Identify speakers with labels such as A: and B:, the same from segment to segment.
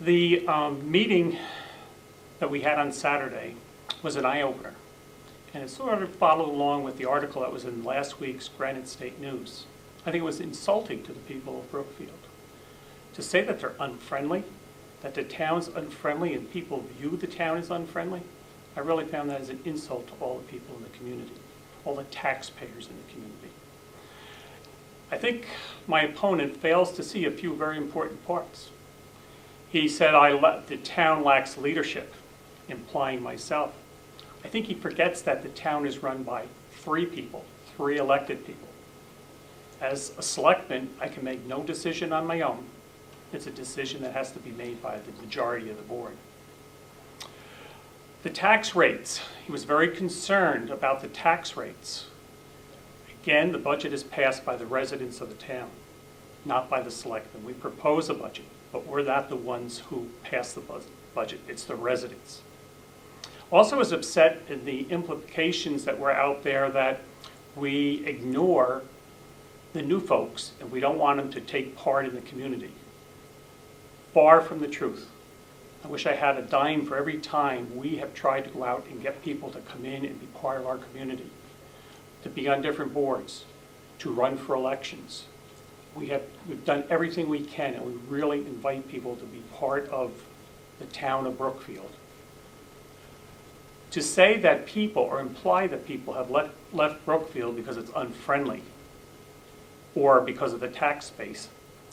A: The meeting that we had on Saturday was an eye-opener, and it sort of followed along with the article that was in last week's Granite State News. I think it was insulting to the people of Brookfield to say that they're unfriendly, that the town's unfriendly and people view the town as unfriendly. I really found that as an insult to all the people in the community, all the taxpayers in the community. I think my opponent fails to see a few very important parts. He said the town lacks leadership, implying myself. I think he forgets that the town is run by three people, three elected people. As a selectman, I can make no decision on my own. It's a decision that has to be made by the majority of the board. The tax rates, he was very concerned about the tax rates. Again, the budget is passed by the residents of the town, not by the selectmen. We propose a budget, but we're not the ones who pass the budget, it's the residents. Also was upset in the implications that were out there that we ignore the new folks and we don't want them to take part in the community. Far from the truth. I wish I had a dime for every time we have tried to go out and get people to come in and be part of our community, to be on different boards, to run for elections. We've done everything we can, and we really invite people to be part of the town of Brookfield. To say that people, or imply that people have left Brookfield because it's unfriendly or because of the tax base,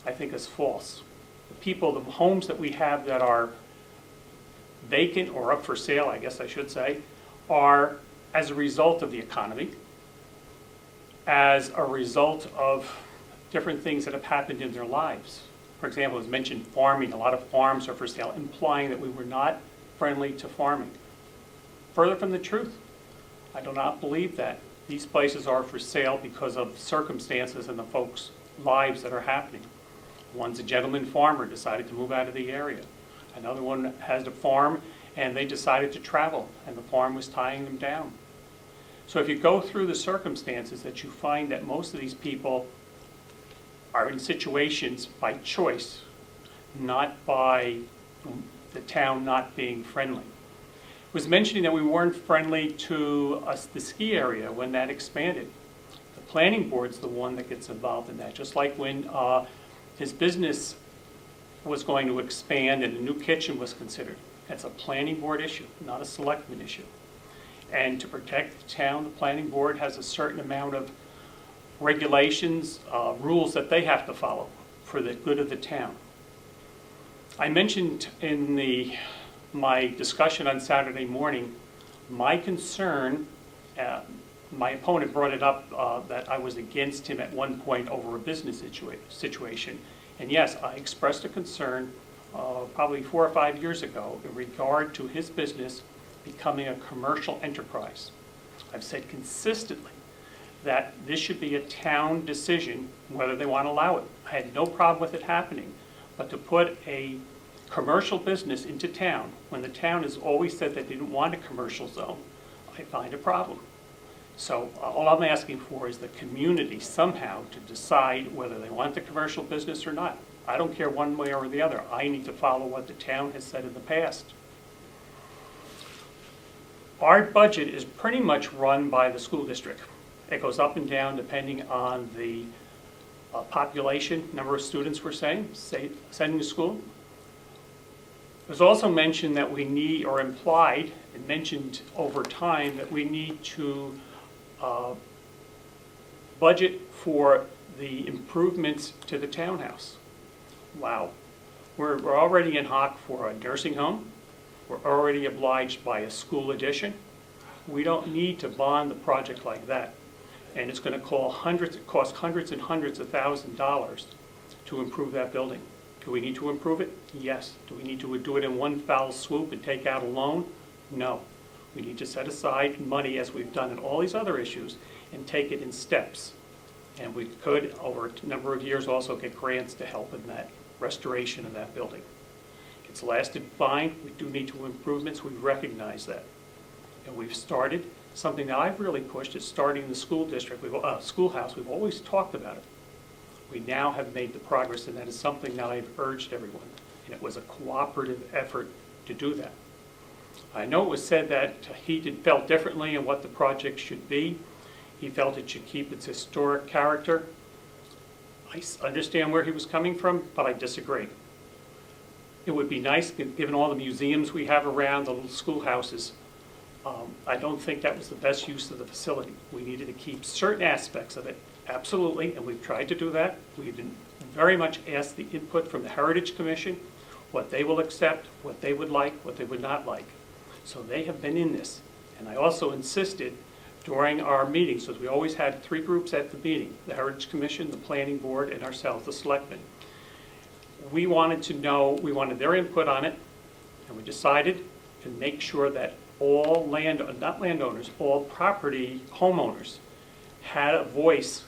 A: I think is false. The people, the homes that we have that are vacant or up for sale, I guess I should say, are as a result of the economy, as a result of different things that have happened in their lives. For example, as mentioned, farming, a lot of farms are for sale, implying that we were not friendly to farming. Further from the truth, I do not believe that. These places are for sale because of circumstances and the folks' lives that are happening. One's a gentleman farmer, decided to move out of the area. Another one has a farm and they decided to travel and the farm was tying them down. So if you go through the circumstances, that you find that most of these people are in situations by choice, not by the town not being friendly. It was mentioning that we weren't friendly to the ski area when that expanded. The planning board's the one that gets involved in that, just like when his business was going to expand and a new kitchen was considered. That's a planning board issue, not a selectman issue. And to protect the town, the planning board has a certain amount of regulations, rules that they have to follow for the good of the town. I mentioned in my discussion on Saturday morning, my concern, my opponent brought it up that I was against him at one point over a business situation. And yes, I expressed a concern probably 4 or 5 years ago in regard to his business becoming a commercial enterprise. I've said consistently that this should be a town decision whether they want to allow it. I had no problem with it happening, but to put a commercial business into town when the town has always said they didn't want a commercial zone, I find a problem. So all I'm asking for is the community somehow to decide whether they want the commercial business or not. I don't care one way or the other. I need to follow what the town has said in the past. Our budget is pretty much run by the school district. It goes up and down depending on the population, number of students we're sending to school. It was also mentioned that we need, or implied, and mentioned over time, that we need to budget for the improvements to the townhouse. Wow. We're already in hock for a nursing home. We're already obliged by a school addition. We don't need to bond the project like that. And it's going to cost hundreds and hundreds of $1,000s to improve that building. Do we need to improve it? Yes. Do we need to do it in one foul swoop and take out a loan? No. We need to set aside money, as we've done in all these other issues, and take it in steps. And we could, over a number of years, also get grants to help in that restoration of that building. It's lasted fine. We do need to improvements. We recognize that. And we've started. Something that I've really pushed is starting the school district, schoolhouse. We've always talked about it. We now have made the progress, and that is something that I've urged everyone. and it was a cooperative effort to do that. I know it was said that he felt differently in what the project should be. He felt it should keep its historic character. I understand where he was coming from, but I disagree. It would be nice, given all the museums we have around, the little schoolhouses, I don't think that was the best use of the facility. We needed to keep certain aspects of it, absolutely, and we've tried to do that. We've been very much asked the input from the Heritage Commission, what they will accept, what they would like, what they would not like. So they have been in this. And I also insisted during our meetings, because we always had 3 groups at the meeting, the Heritage Commission, the Planning Board, and ourselves, the Selectmen. We wanted to know, we wanted their input on it, and we decided to make sure that all not landowners, all property homeowners had a voice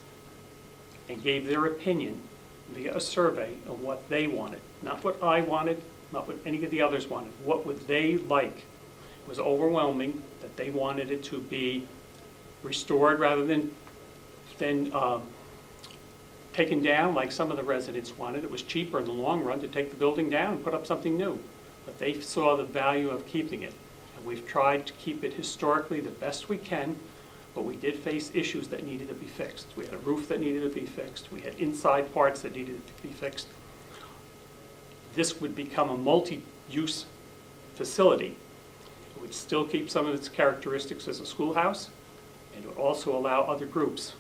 A: and gave their opinion via a survey of what they wanted. Not what I wanted, not what any of the others wanted. What would they like? It was overwhelming that they wanted it to be restored rather than taken down like some of the residents wanted. It was cheaper in the long run to take the building down and put up something new. But they saw the value of keeping it. And we've tried to keep it historically the best we can, but we did face issues that needed to be fixed. We had a roof that needed to be fixed. We had inside parts that needed to be fixed. This would become a multi-use facility. It would still keep some of its characteristics as a schoolhouse, and it would also allow other groups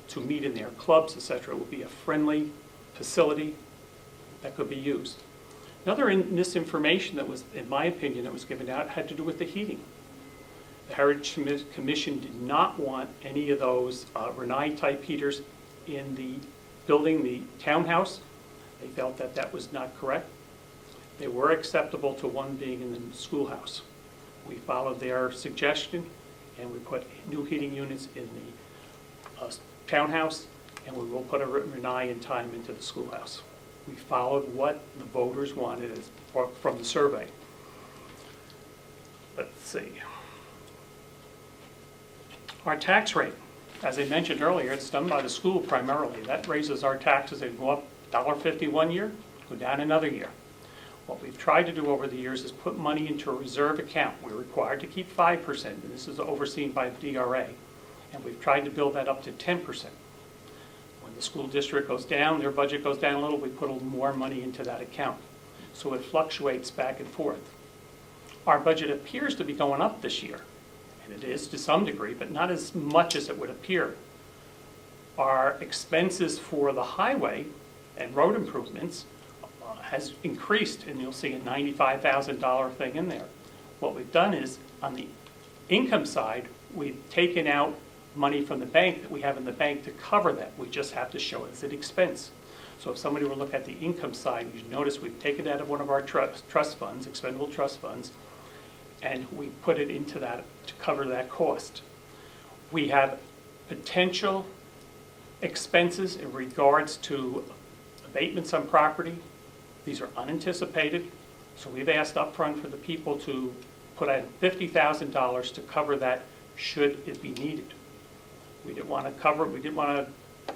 A: to meet in their clubs, etc. It would be a friendly facility that could be used. Another misinformation that was, in my opinion, that was given out had to do with the heating. The Heritage Commission did not want any of those Renai-type heaters in the building, the townhouse. They felt that that was not correct. They were acceptable to one being in the schoolhouse. We followed their suggestion, and we put new heating units in the townhouse, and we will put a Renai in time into the schoolhouse. We followed what the voters wanted from the survey. Let's see. Our tax rate, as I mentioned earlier, it's done by the school primarily. That raises our taxes. They go up $1.50 one year, go down another year. What we've tried to do over the years is put money into a reserve account. We're required to keep 5%, and this is overseen by the DRA, and we've tried to build that up to 10%. When the school district goes down, their budget goes down a little, we put a little more money into that account. So it fluctuates back and forth. Our budget appears to be going up this year, and it is to some degree, but not as much as it would appear. Our expenses for the highway and road improvements has increased, and you'll see a $95,000 thing in there. What we've done is, on the income side, we've taken out money from the bank that we have in the bank to cover that. We just have to show it as an expense. So if somebody were to look at the income side, you notice we've taken it out of one of our trust funds, expendable trust funds, and we put it into that to cover that cost. We have potential expenses in regards to abatements on property. These are unanticipated, so we've asked upfront for the people to put in $50,000 to cover that should it be needed. We didn't want to cover it, we didn't want to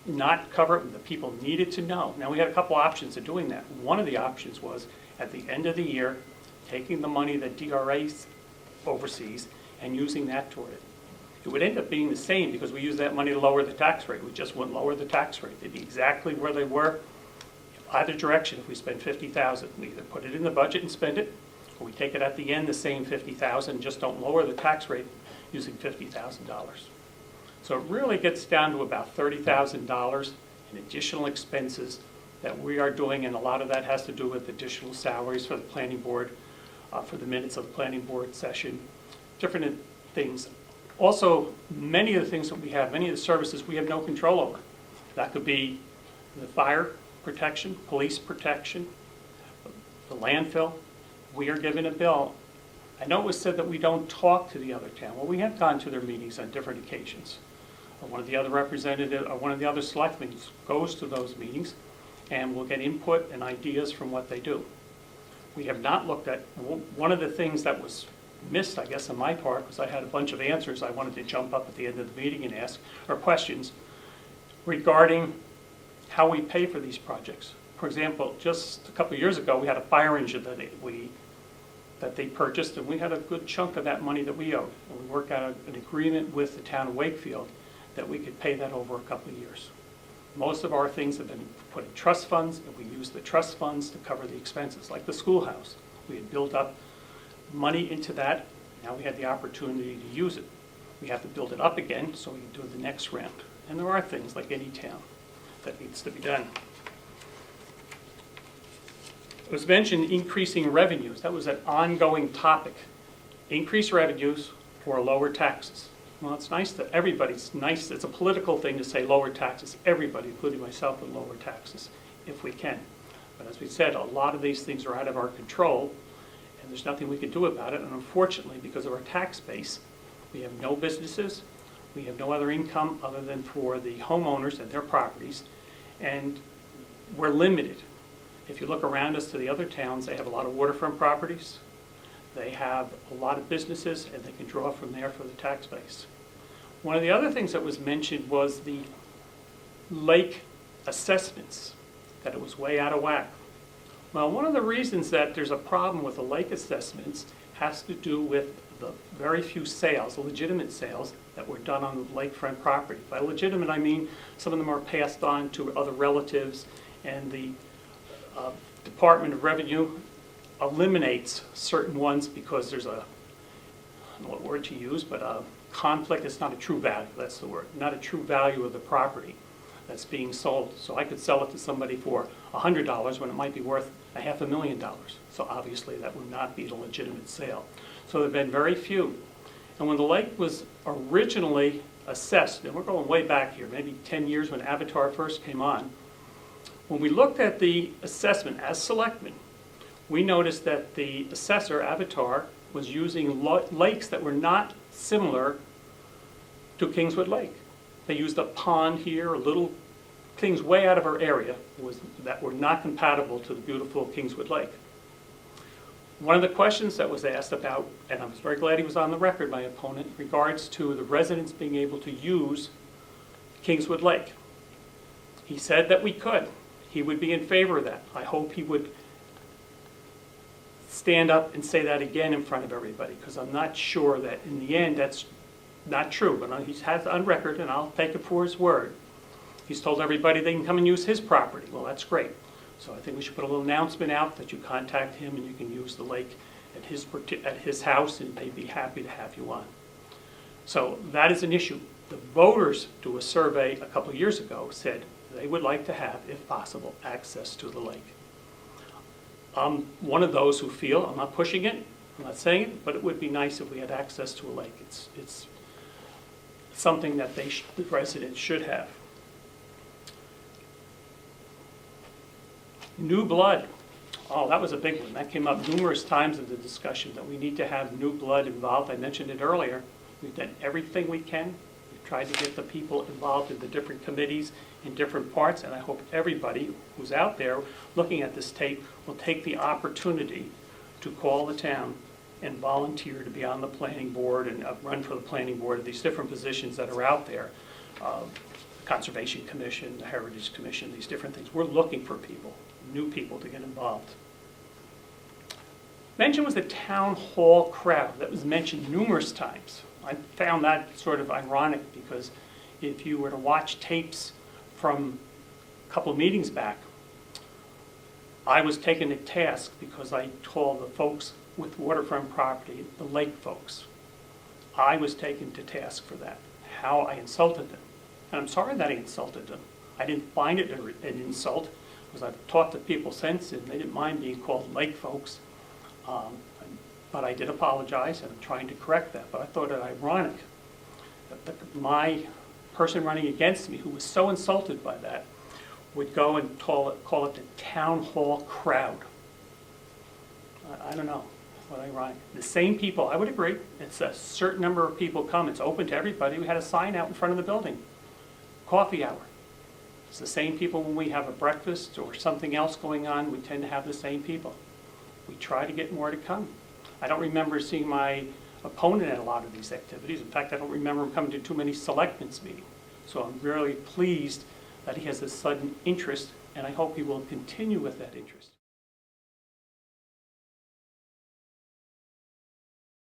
A: not cover it, the people needed to know. Now, we had a couple options of doing that. One of the options was, at the end of the year, taking the money that DRA oversees and using that toward it. It would end up being the same because we use that money to lower the tax rate. We just wouldn't lower the tax rate. They'd be exactly where they were. Either direction, if we spend $50,000, we either put it in the budget and spend it, or we take it at the end, the same $50,000, and just don't lower the tax rate using $50,000. So it really gets down to about $30,000 in additional expenses that we are doing, and a lot of that has to do with additional salaries for the planning board, for the minutes of the planning board session, different things. Also, many of the things that we have, many of the services we have no control over. That could be the fire protection, police protection, the landfill. We are given a bill. I know it was said that we don't talk to the other town. Well, we have gone to their meetings on different occasions. One of the other representatives, or one of the other selectmen goes to those meetings and will get input and ideas from what they do. We have not looked at, one of the things that was missed, I guess, on my part, because I had a bunch of answers I wanted to jump up at the end of the meeting and ask, or questions regarding how we pay for these projects. For example, just a couple of years ago, we had a fire engine that they purchased, and we had a good chunk of that money that we owed. And we worked out an agreement with the town of Wakefield that we could pay that over a couple of years. Most of our things have been put in trust funds, and we use the trust funds to cover the expenses, like the schoolhouse. We had built up money into that. Now we had the opportunity to use it. We have to build it up again so we can do the next round. And there are things, like any town, that needs to be done. It was mentioned increasing revenues. That was an ongoing topic. Increase revenues or lower taxes. Well, it's nice that everybody's nice. It's a political thing to say lower taxes. Everybody, including myself, would lower taxes if we can. But as we said, a lot of these things are out of our control, and there's nothing we can do about it. And unfortunately, because of our tax base, we have no businesses. We have no other income other than for the homeowners and their properties, and we're limited. If you look around us to the other towns, they have a lot of waterfront properties. They have a lot of businesses, and they can draw from there for the tax base. One of the other things that was mentioned was the lake assessments, that it was way out of whack. Well, one of the reasons that there's a problem with the lake assessments has to do with the very few sales, legitimate sales, that were done on lakefront property. By legitimate, I mean some of them are passed on to other relatives, and the Department of Revenue eliminates certain ones because there's a, I don't know what word to use, but a conflict. It's not a true value, that's the word, not a true value of the property that's being sold. So I could sell it to somebody for $100 when it might be worth $500,000. So obviously that would not be a legitimate sale. So there have been very few. And when the lake was originally assessed, and we're going way back here, maybe 10 years when Avatar first came on, when we looked at the assessment as selectmen, we noticed that the assessor, Avatar, was using lakes that were not similar to Kingswood Lake. They used a pond here, little things way out of our area that were not compatible to the beautiful Kingswood Lake. One of the questions that was asked about, and I was very glad he was on the record, my opponent, in regards to the residents being able to use Kingswood Lake. He said that we could. He would be in favor of that. I hope he would stand up and say that again in front of everybody, because I'm not sure that in the end that's not true. But he has on record, and I'll take it for his word. He's told everybody they can come and use his property. Well, that's great. So I think we should put a little announcement out that you contact him and you can use the lake at his house, and they'd be happy to have you on. So that is an issue. The voters, do a survey a couple of years ago, said they would like to have, if possible, access to the lake. I'm one of those who feel, I'm not pushing it, I'm not saying it, but it would be nice if we had access to a lake. It's something that the residents should have. New blood. Oh, that was a big one. That came up numerous times in the discussion, that we need to have new blood involved. I mentioned it earlier. We've done everything we can. We've tried to get the people involved in the different committees in different parts, and I hope everybody who's out there looking at this tape will take the opportunity to call the town and volunteer to be on the planning board and run for the planning board of these different positions that are out there. Conservation Commission, the Heritage Commission, these different things. We're looking for people, new people to get involved. Mentioned was the town hall crowd. That was mentioned numerous times. I found that sort of ironic, because if you were to watch tapes from a couple of meetings back, I was taken to task because I told the folks with waterfront property, the lake folks, I was taken to task for that, how I insulted them. And I'm sorry that I insulted them. I didn't find it an insult, because I've talked to people since, and they didn't mind being called lake folks. But I did apologize, and I'm trying to correct that. But I thought it ironic that my person running against me, who was so insulted by that, would go and call it the town hall crowd. I don't know. What ironic. The same people, I would agree, it's a certain number of people come. It's open to everybody. We had a sign out in front of the building. Coffee hour. It's the same people when we have a breakfast or something else going on. We tend to have the same people. We try to get more to come. I don't remember seeing my opponent at a lot of these activities. In fact, I don't remember him coming to too many selectmen's meetings. So I'm really pleased that he has a sudden interest, and I hope he will continue with that interest.